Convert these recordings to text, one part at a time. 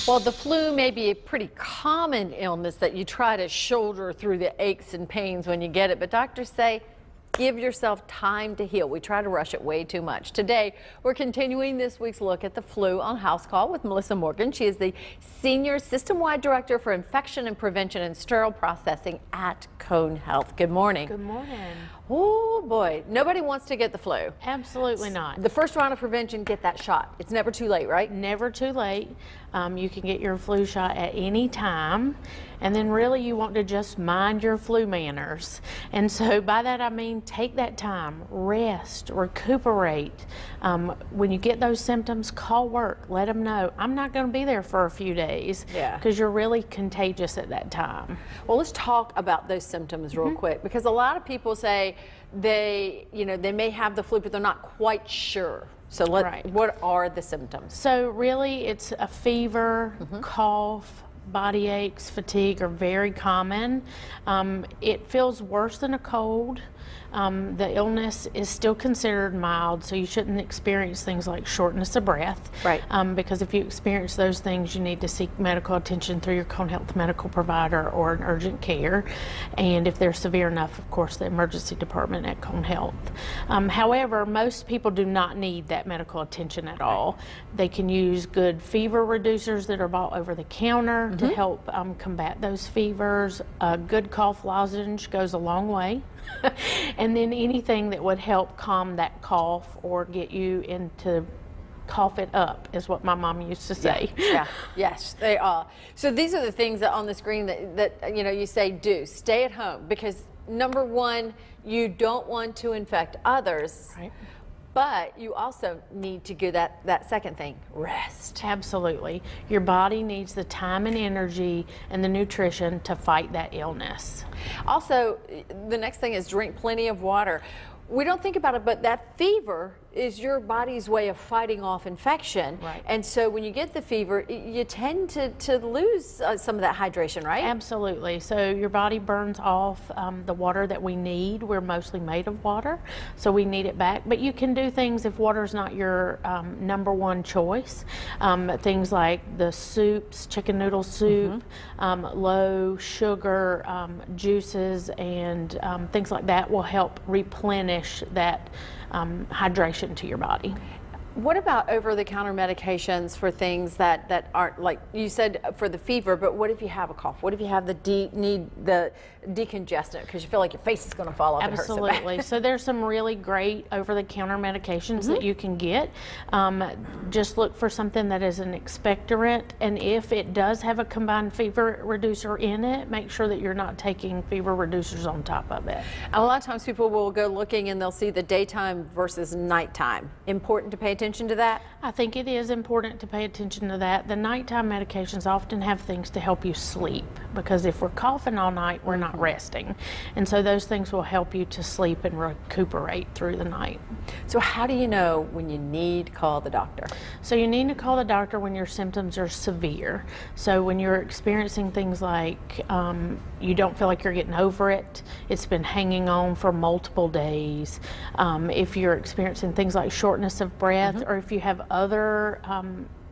Well, the flu may be a pretty common illness that you try to shoulder through the aches and pains when you get it, but doctors say give yourself time to heal. We try to rush it way too much. Today, we're continuing this week's look at the flu on House Call with Melissa Morgan. She is the Senior System-Wide Director for Infection and Prevention and Sterile Processing at Cone Health. Good morning. Good morning. Oh boy, nobody wants to get the flu. Absolutely not. The first round of prevention, get that shot. It's never too late, right? Never too late. You can get your flu shot at any time. And then really you want to just mind your flu manners. And so by that I mean take that time, rest, recuperate. When you get those symptoms, call work, let them know. I'm not going to be there for a few days because you're really contagious at that time. Well, let's talk about those symptoms real quick, because a lot of people say they may have the flu, but they're not quite sure. So what are the symptoms? So really it's a fever, cough, body aches, fatigue are very common. It feels worse than a cold. The illness is still considered mild, so you shouldn't experience things like shortness of breath. Right. Because if you experience those things, you need to seek medical attention through your Cone Health medical provider or an urgent care. And if they're severe enough, of course, the emergency department at Cone Health. However, most people do not need that medical attention at all. They can use good fever reducers that are bought over the counter to help combat those fevers. A good cough lozenge goes a long way. And then anything that would help calm that cough or get you into cough it up is what my mom used to say. Yes, they are. So these are the things that on the screen that you say do. Stay at home, because number one, you don't want to infect others. Right. But you also need to do that second thing, rest. Absolutely. Your body needs the time and energy and the nutrition to fight that illness. Also, the next thing is drink plenty of water. We don't think about it, but that fever is your body's way of fighting off infection. Right. And so when you get the fever, you tend to lose some of that hydration, right? Absolutely. So your body burns off the water that we need. We're mostly made of water, so we need it back. But you can do things if water's not your number one choice. Things like the soups, chicken noodle soup, low sugar juices, and things like that will help replenish that hydration to your body. What about over-the-counter medications for things that aren't, like you said, for the fever, but what if you have a cough? What if you have need the decongestant because you feel like your face is going to fall off? Absolutely. So there's some really great over-the-counter medications that you can get. Just look for something that is an expectorant, and if it does have a combined fever reducer in it, make sure that you're not taking fever reducers on top of it. A lot of times people will go looking and they'll see the daytime versus nighttime. Important to pay attention to that? I think it is important to pay attention to that. The nighttime medications often have things to help you sleep, because if we're coughing all night, we're not resting. And so those things will help you to sleep and recuperate through the night. So how do you know when you need to call the doctor? So you need to call the doctor when your symptoms are severe. So when you're experiencing things like you don't feel like you're getting over it, it's been hanging on for multiple days, if you're experiencing things like shortness of breath, or if you have other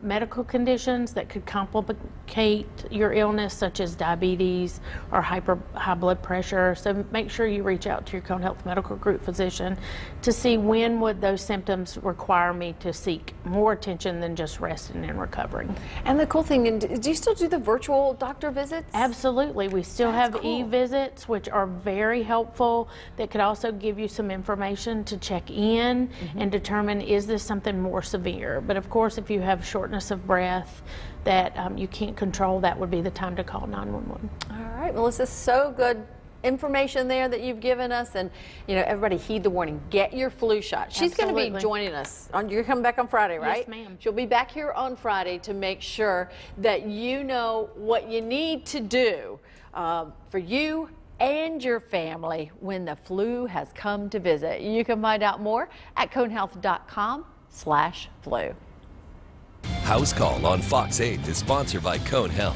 medical conditions that could complicate your illness, such as diabetes or high blood pressure. So make sure you reach out to your Cone Health medical group physician to see when would those symptoms require me to seek more attention than just resting and recovering. And the cool thing, do you still do the virtual doctor visits? Absolutely. We still have e-visits, which are very helpful, that could also give you some information to check in and determine, is this something more severe? But of course, if you have shortness of breath that you can't control, that would be the time to call 911. All right, Melissa, so good information there that you've given us, and everybody heed the warning. Get your flu shot. She's going to be joining us. You're coming back on Friday, right? Yes, ma'am. She'll be back here on Friday to make sure that you know what you need to do for you and your family when the flu has come to visit. You can find out more at conehealth.com/flu. House Call on Fox 8 is sponsored by Cone Health.